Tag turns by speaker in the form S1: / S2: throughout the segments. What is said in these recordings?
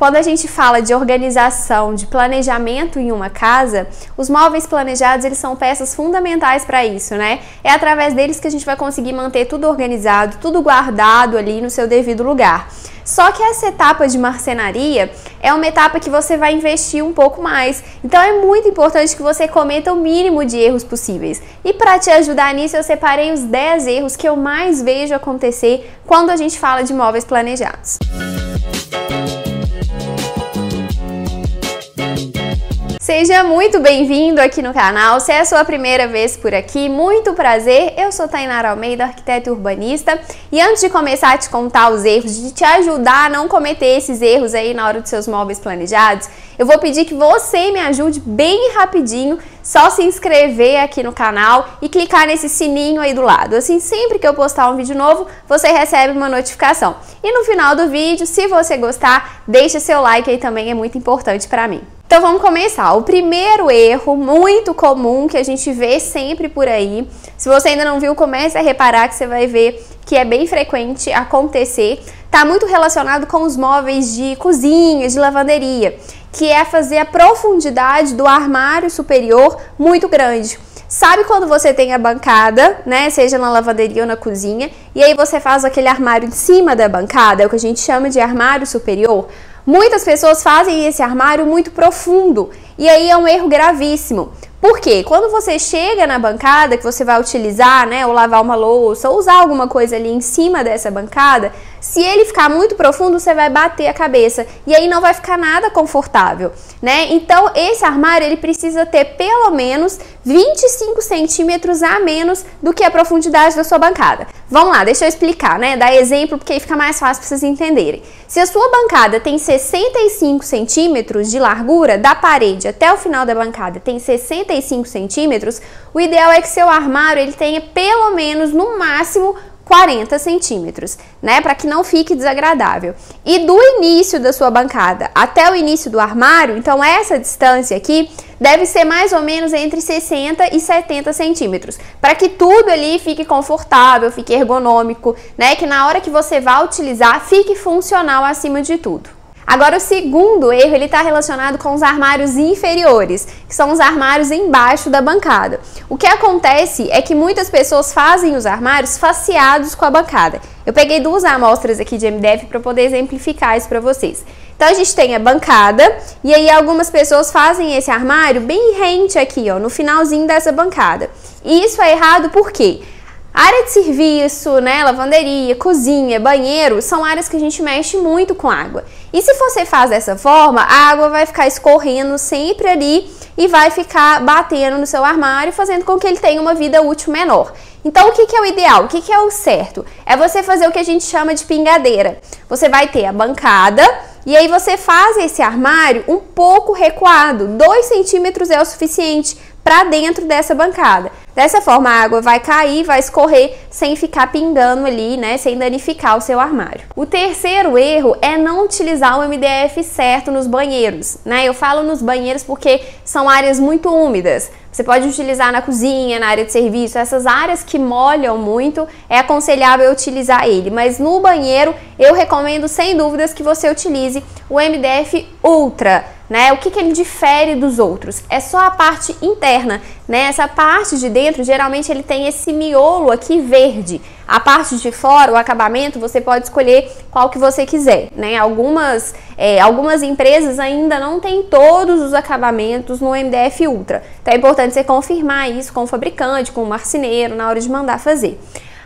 S1: Quando a gente fala de organização, de planejamento em uma casa, os móveis planejados, eles são peças fundamentais para isso, né? É através deles que a gente vai conseguir manter tudo organizado, tudo guardado ali no seu devido lugar. Só que essa etapa de marcenaria é uma etapa que você vai investir um pouco mais. Então é muito importante que você cometa o mínimo de erros possíveis. E para te ajudar nisso, eu separei os 10 erros que eu mais vejo acontecer quando a gente fala de móveis planejados. Seja muito bem-vindo aqui no canal. Se é a sua primeira vez por aqui, muito prazer. Eu sou Tainara Almeida, arquiteta e urbanista. E antes de começar a te contar os erros, de te ajudar a não cometer esses erros aí na hora dos seus móveis planejados, eu vou pedir que você me ajude bem rapidinho, só se inscrever aqui no canal e clicar nesse sininho aí do lado. Assim, sempre que eu postar um vídeo novo, você recebe uma notificação. E no final do vídeo, se você gostar, deixa seu like aí também, é muito importante para mim. Então vamos começar. O primeiro erro muito comum que a gente vê sempre por aí, se você ainda não viu, comece a reparar que você vai ver que é bem frequente acontecer, tá muito relacionado com os móveis de cozinha, de lavanderia, que é fazer a profundidade do armário superior muito grande. Sabe quando você tem a bancada, né, seja na lavanderia ou na cozinha, e aí você faz aquele armário em cima da bancada, é o que a gente chama de armário superior? Muitas pessoas fazem esse armário muito profundo e aí é um erro gravíssimo. Por quê? Quando você chega na bancada que você vai utilizar, né, ou lavar uma louça, ou usar alguma coisa ali em cima dessa bancada, se ele ficar muito profundo, você vai bater a cabeça e aí não vai ficar nada confortável, né? Então, esse armário, ele precisa ter pelo menos 25 centímetros a menos do que a profundidade da sua bancada. Vamos lá, deixa eu explicar, né? Dar exemplo, porque aí fica mais fácil para vocês entenderem. Se a sua bancada tem 65 centímetros de largura, da parede até o final da bancada tem 65 centímetros, o ideal é que seu armário ele tenha pelo menos, no máximo, 40 centímetros, né? Para que não fique desagradável. E do início da sua bancada até o início do armário, então essa distância aqui deve ser mais ou menos entre 60 e 70 centímetros, para que tudo ali fique confortável, fique ergonômico, né? Que na hora que você vai utilizar, fique funcional acima de tudo. Agora, o segundo erro, ele está relacionado com os armários inferiores, que são os armários embaixo da bancada. O que acontece é que muitas pessoas fazem os armários faceados com a bancada. Eu peguei duas amostras aqui de MDF para poder exemplificar isso para vocês. Então, a gente tem a bancada e aí algumas pessoas fazem esse armário bem rente aqui, ó, no finalzinho dessa bancada. E isso é errado por quê? Área de serviço, né, lavanderia, cozinha, banheiro, são áreas que a gente mexe muito com água. E se você faz dessa forma, a água vai ficar escorrendo sempre ali e vai ficar batendo no seu armário, fazendo com que ele tenha uma vida útil menor. Então, o que é o ideal? O que é o certo? É você fazer o que a gente chama de pingadeira. Você vai ter a bancada e aí você faz esse armário um pouco recuado. 2 centímetros é o suficiente para dentro dessa bancada. Dessa forma, a água vai cair, vai escorrer sem ficar pingando ali, né, sem danificar o seu armário. O terceiro erro é não utilizar o MDF certo nos banheiros, né? Eu falo nos banheiros porque são áreas muito úmidas. Você pode utilizar na cozinha, na área de serviço, essas áreas que molham muito, é aconselhável utilizar ele. Mas no banheiro, eu recomendo sem dúvidas que você utilize o MDF Ultra, né? O que ele difere dos outros? É só a parte interna, né? Essa parte de dentro, geralmente ele tem esse miolo aqui verde. A parte de fora, o acabamento, você pode escolher qual que você quiser, né? Algumas empresas ainda não têm todos os acabamentos no MDF Ultra. Então é importante você confirmar isso com o fabricante, com o marceneiro, na hora de mandar fazer.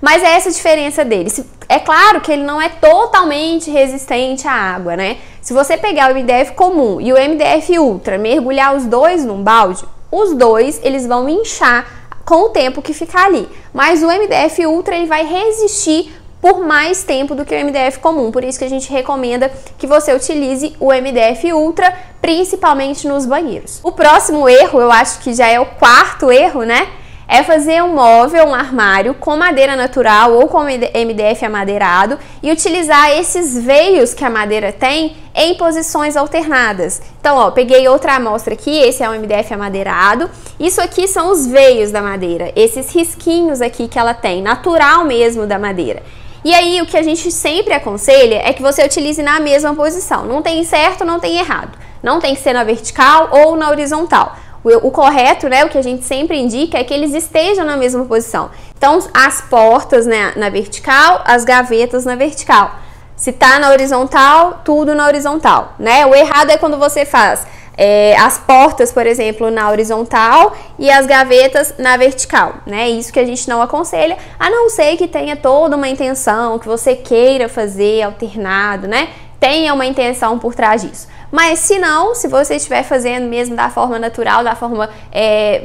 S1: Mas é essa a diferença dele. É claro que ele não é totalmente resistente à água, né? Se você pegar o MDF comum e o MDF Ultra, mergulhar os dois num balde, os dois eles vão inchar com o tempo que ficar ali. Mas o MDF Ultra ele vai resistir por mais tempo do que o MDF comum. Por isso que a gente recomenda que você utilize o MDF Ultra, principalmente nos banheiros. O próximo erro, eu acho que já é o quarto erro, né? É fazer um móvel, um armário com madeira natural ou com MDF amadeirado e utilizar esses veios que a madeira tem em posições alternadas. Então, ó, peguei outra amostra aqui, esse é um MDF amadeirado. Isso aqui são os veios da madeira, esses risquinhos aqui que ela tem, natural mesmo da madeira. E aí, o que a gente sempre aconselha é que você utilize na mesma posição. Não tem certo, não tem errado. Não tem que ser na vertical ou na horizontal. O correto, né, o que a gente sempre indica é que eles estejam na mesma posição. Então, as portas, né, na vertical, as gavetas na vertical. Se tá na horizontal, tudo na horizontal, né? O errado é quando você faz as portas, por exemplo, na horizontal e as gavetas na vertical, né? Isso que a gente não aconselha, a não ser que tenha toda uma intenção, que você queira fazer alternado, né? Tenha uma intenção por trás disso. Mas se não, se você estiver fazendo mesmo da forma natural, da forma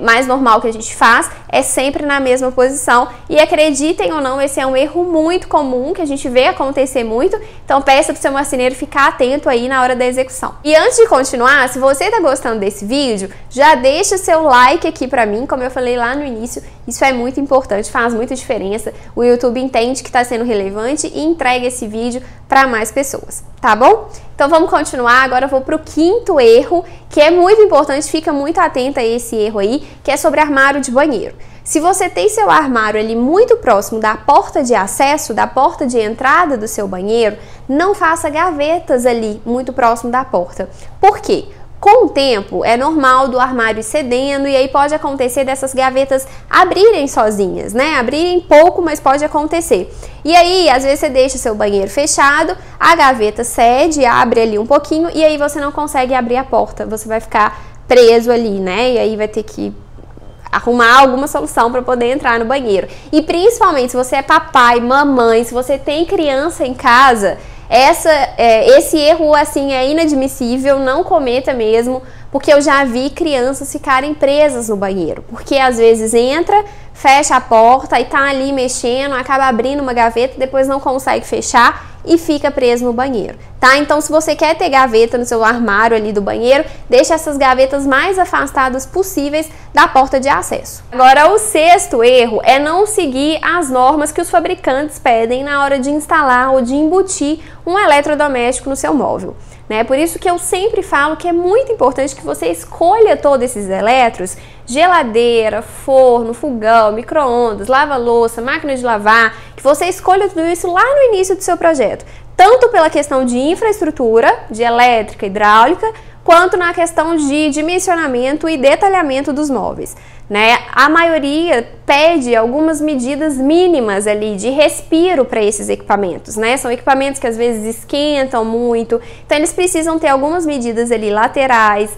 S1: mais normal que a gente faz, é sempre na mesma posição. E acreditem ou não, esse é um erro muito comum que a gente vê acontecer muito. Então peça para o seu marceneiro ficar atento aí na hora da execução. E antes de continuar, se você está gostando desse vídeo, já deixa seu like aqui para mim, como eu falei lá no início. Isso é muito importante, faz muita diferença. O YouTube entende que está sendo relevante e entrega esse vídeo para mais pessoas, tá bom? Então vamos continuar, agora eu vou para o quinto erro, que é muito importante, fica muito atenta a esse erro aí, que é sobre armário de banheiro. Se você tem seu armário ali muito próximo da porta de acesso, da porta de entrada do seu banheiro, não faça gavetas ali muito próximo da porta. Por quê? Com o tempo, é normal do armário ir cedendo e aí pode acontecer dessas gavetas abrirem sozinhas, né? Abrirem pouco, mas pode acontecer. E aí, às vezes você deixa o seu banheiro fechado, a gaveta cede, abre ali um pouquinho e aí você não consegue abrir a porta. Você vai ficar preso ali, né? E aí vai ter que arrumar alguma solução para poder entrar no banheiro. E principalmente se você é papai, mamãe, se você tem criança em casa, esse erro assim é inadmissível, não cometa mesmo, porque eu já vi crianças ficarem presas no banheiro, porque às vezes entra, fecha a porta e tá ali mexendo, acaba abrindo uma gaveta, depois não consegue fechar e fica preso no banheiro, tá? Então, se você quer ter gaveta no seu armário ali do banheiro, deixa essas gavetas mais afastadas possíveis da porta de acesso. Agora, o sexto erro é não seguir as normas que os fabricantes pedem na hora de instalar ou de embutir um eletrodoméstico no seu móvel, né? Por isso que eu sempre falo que é muito importante que você escolha todos esses eletros: geladeira, forno, fogão, micro-ondas, lava-louça, máquina de lavar, que você escolha tudo isso lá no início do seu projeto, tanto pela questão de infraestrutura, de elétrica, hidráulica, quanto na questão de dimensionamento e detalhamento dos móveis, né? A maioria pede algumas medidas mínimas ali de respiro para esses equipamentos, né? São equipamentos que às vezes esquentam muito, então eles precisam ter algumas medidas ali laterais,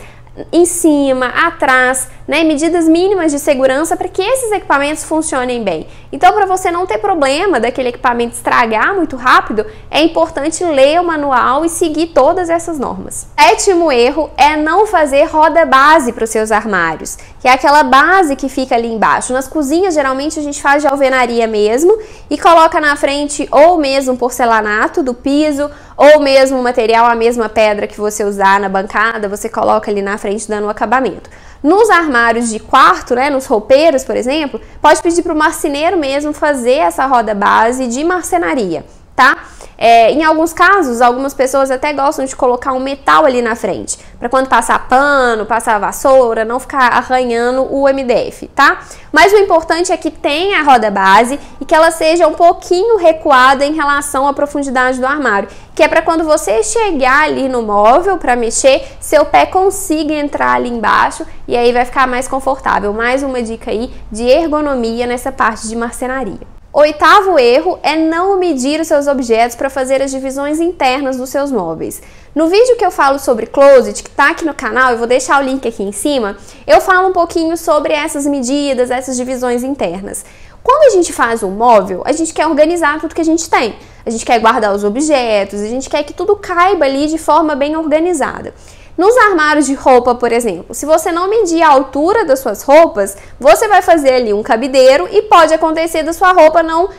S1: em cima, atrás, né, medidas mínimas de segurança para que esses equipamentos funcionem bem. Então, para você não ter problema daquele equipamento estragar muito rápido, é importante ler o manual e seguir todas essas normas. Sétimo erro é não fazer roda base para os seus armários, que é aquela base que fica ali embaixo. Nas cozinhas, geralmente, a gente faz de alvenaria mesmo e coloca na frente ou mesmo porcelanato do piso, ou mesmo o material, a mesma pedra que você usar na bancada, você coloca ali na frente dando um acabamento. Nos armários de quarto, né, nos roupeiros, por exemplo, pode pedir para o marceneiro mesmo fazer essa roda base de marcenaria, tá? Em alguns casos, algumas pessoas até gostam de colocar um metal ali na frente, para quando passar pano, passar vassoura, não ficar arranhando o MDF, tá? Mas o importante é que tenha a roda base e que ela seja um pouquinho recuada em relação à profundidade do armário, que é para quando você chegar ali no móvel para mexer, seu pé consiga entrar ali embaixo e aí vai ficar mais confortável. Mais uma dica aí de ergonomia nessa parte de marcenaria. Oitavo erro é não medir os seus objetos para fazer as divisões internas dos seus móveis. No vídeo que eu falo sobre closet, que está aqui no canal, eu vou deixar o link aqui em cima, eu falo um pouquinho sobre essas medidas, essas divisões internas. Quando a gente faz um móvel, a gente quer organizar tudo que a gente tem. A gente quer guardar os objetos, a gente quer que tudo caiba ali de forma bem organizada. Nos armários de roupa, por exemplo, se você não medir a altura das suas roupas, você vai fazer ali um cabideiro e pode acontecer da sua roupa não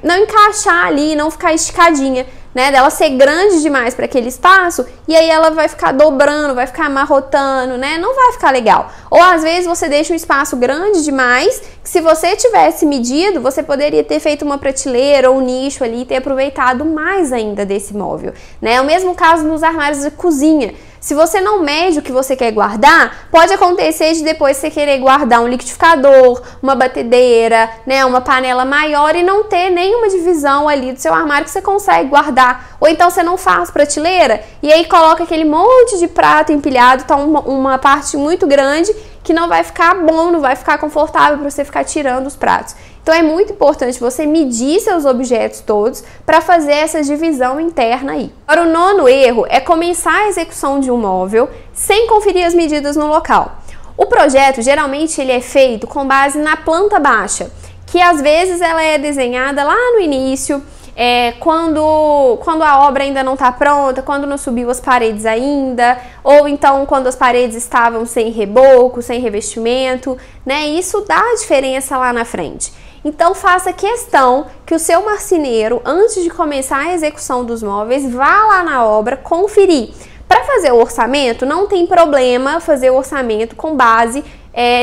S1: encaixar ali, não ficar esticadinha, né? Dela ser grande demais para aquele espaço e aí ela vai ficar dobrando, vai ficar amarrotando, né? Não vai ficar legal. Ou às vezes você deixa um espaço grande demais, que se você tivesse medido, você poderia ter feito uma prateleira ou um nicho ali e ter aproveitado mais ainda desse móvel, né? O mesmo caso nos armários de cozinha. Se você não mede o que você quer guardar, pode acontecer de depois você querer guardar um liquidificador, uma batedeira, né, uma panela maior e não ter nenhuma divisão ali do seu armário que você consegue guardar. Ou então você não faz prateleira e aí coloca aquele monte de prato empilhado, tá uma parte muito grande que não vai ficar bom, não vai ficar confortável para você ficar tirando os pratos. Então é muito importante você medir seus objetos todos para fazer essa divisão interna aí. Agora, o nono erro é começar a execução de um móvel sem conferir as medidas no local. O projeto geralmente ele é feito com base na planta baixa, que às vezes ela é desenhada lá no início, quando a obra ainda não está pronta, quando não subiu as paredes ainda, ou então quando as paredes estavam sem reboco, sem revestimento, né? Isso dá diferença lá na frente. Então faça questão que o seu marceneiro, antes de começar a execução dos móveis, vá lá na obra conferir. Para fazer o orçamento, não tem problema fazer o orçamento com base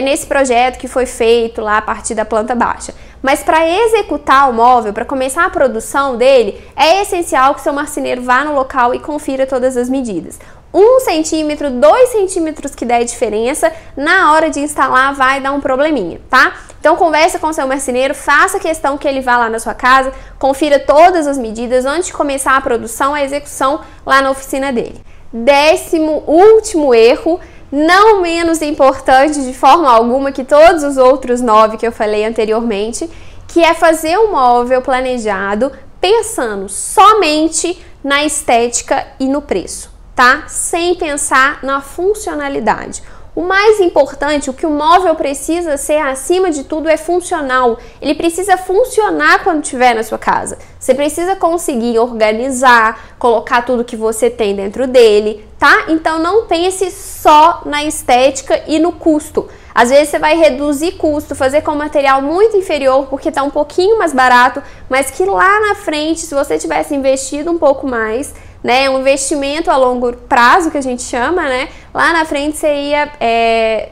S1: nesse projeto que foi feito lá a partir da planta baixa. Mas para executar o móvel, para começar a produção dele, é essencial que seu marceneiro vá no local e confira todas as medidas. 1 centímetro, 2 centímetros que der diferença, na hora de instalar vai dar um probleminha, tá? Então conversa com o seu marceneiro, faça questão que ele vá lá na sua casa, confira todas as medidas antes de começar a produção, a execução lá na oficina dele. 10º, último erro, não menos importante de forma alguma que todos os outros 9 que eu falei anteriormente, que é fazer um móvel planejado pensando somente na estética e no preço, tá? Sem pensar na funcionalidade. O mais importante, o que o móvel precisa ser acima de tudo é funcional. Ele precisa funcionar quando estiver na sua casa. Você precisa conseguir organizar, colocar tudo que você tem dentro dele, tá? Então não pense só na estética e no custo. Às vezes você vai reduzir custo, fazer com material muito inferior porque está um pouquinho mais barato, mas que lá na frente, se você tivesse investido um pouco mais, né, um investimento a longo prazo que a gente chama, né, lá na frente você ia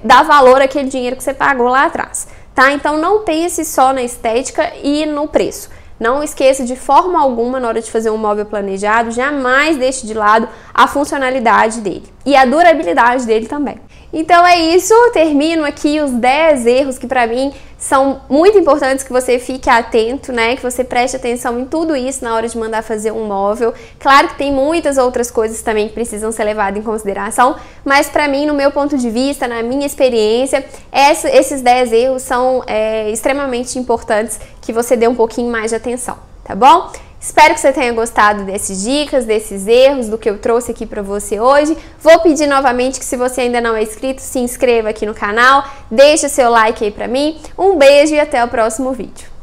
S1: dar valor àquele dinheiro que você pagou lá atrás, tá? Então não pense só na estética e no preço. Não esqueça de forma alguma, na hora de fazer um móvel planejado, jamais deixe de lado a funcionalidade dele e a durabilidade dele também. Então é isso, termino aqui os 10 erros que para mim são muito importantes que você fique atento, né? Que você preste atenção em tudo isso na hora de mandar fazer um móvel. Claro que tem muitas outras coisas também que precisam ser levadas em consideração, mas para mim, no meu ponto de vista, na minha experiência, esses 10 erros são extremamente importantes que você dê um pouquinho mais de atenção, tá bom? Espero que você tenha gostado dessas dicas, desses erros, do que eu trouxe aqui para você hoje. Vou pedir novamente que se você ainda não é inscrito, se inscreva aqui no canal, deixa seu like aí para mim. Um beijo e até o próximo vídeo.